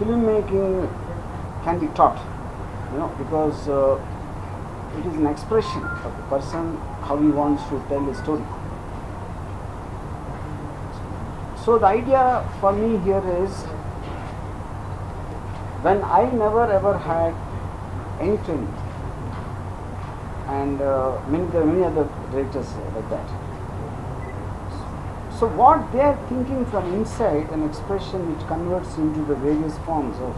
filmmaking can be taught, because it is an expression of the person, how he wants to tell a story. So the idea for me here is, when I never ever had any training, and there are many other directors like that. So what they are thinking from inside, an expression which converts into the various forms of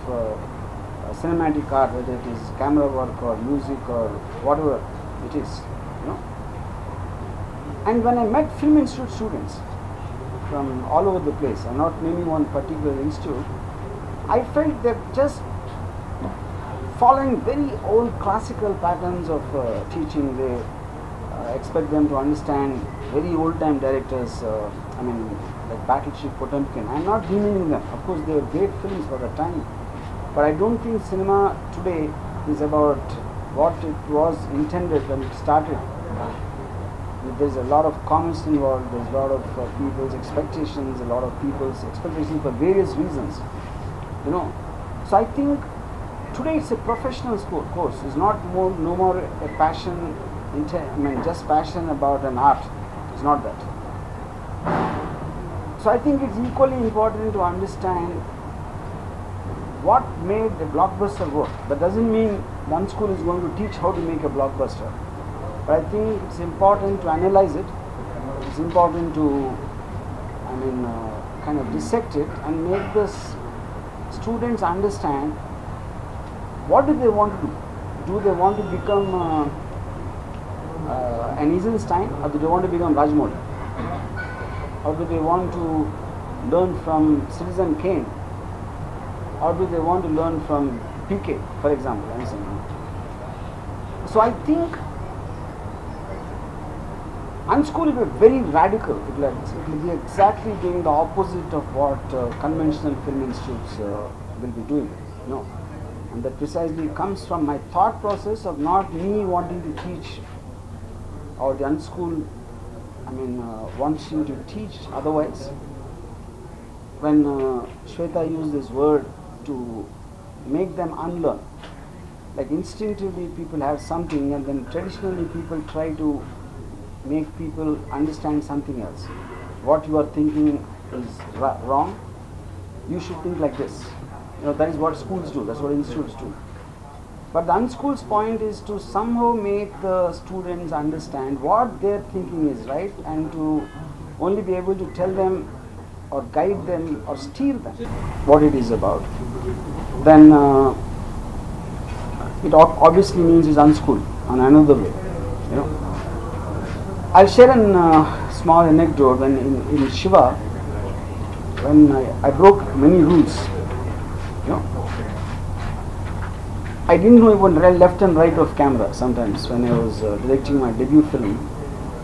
cinematic art, whether it is camera work or music or whatever it is, And when I met Film Institute students from all over the place, I'm not naming one particular institute, I felt they're just following very old classical patterns of teaching. They expect them to understand very old time directors, like Battleship Potemkin. I'm not demeaning them. Of course, they were great films for the time. But I don't think cinema today is about what it was intended when it started. There's a lot of comments involved, there's a lot of people's expectations, a lot of people's expectations for various reasons. So I think today it's a professional course. It's not no more a passion, just passion about an art. It's not that. So I think it's equally important to understand what made a blockbuster work. That doesn't mean one school is going to teach how to make a blockbuster. But I think it's important to analyze it. It's important to, kind of dissect it and make the students understand what do they want to do. Do they want to become an Eisenstein, or do they want to become Rajmouli? Or do they want to learn from Citizen Kane? Or do they want to learn from PK, for example? So I think Unschool will be very radical. It will be exactly doing the opposite of what conventional film institutes will be doing. And that precisely comes from my thought process of not me wanting to teach, or the Unschool wants you to teach otherwise. When Shweta used this word to make them unlearn, like instinctively people have something, and then traditionally people try to make people understand something else. What you are thinking is wrong, you should think like this. That is what schools do, that's what institutes do. But the Unschool's point is to somehow make the students understand what their thinking is right, and to only be able to tell them or guide them or steer them what it is about. Then it obviously means it's Unschool on another way. I'll share a small anecdote. When in Shiva, when I broke many rules, I didn't know even left and right of camera sometimes when I was directing my debut film.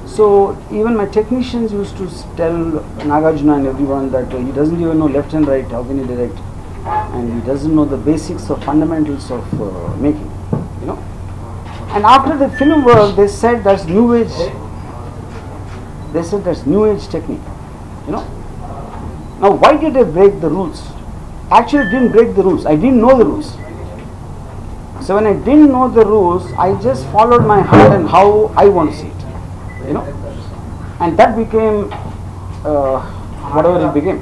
So even my technicians used to tell Nagarjuna and everyone that he doesn't even know left and right, how can he direct? And he doesn't know the basics or fundamentals of making, And after the film work, they said that's new age. They said that's new age technique, Now why did I break the rules? Actually, I didn't break the rules. I didn't know the rules. So when I didn't know the rules, I just followed my heart and how I want to see it, And that became whatever it became,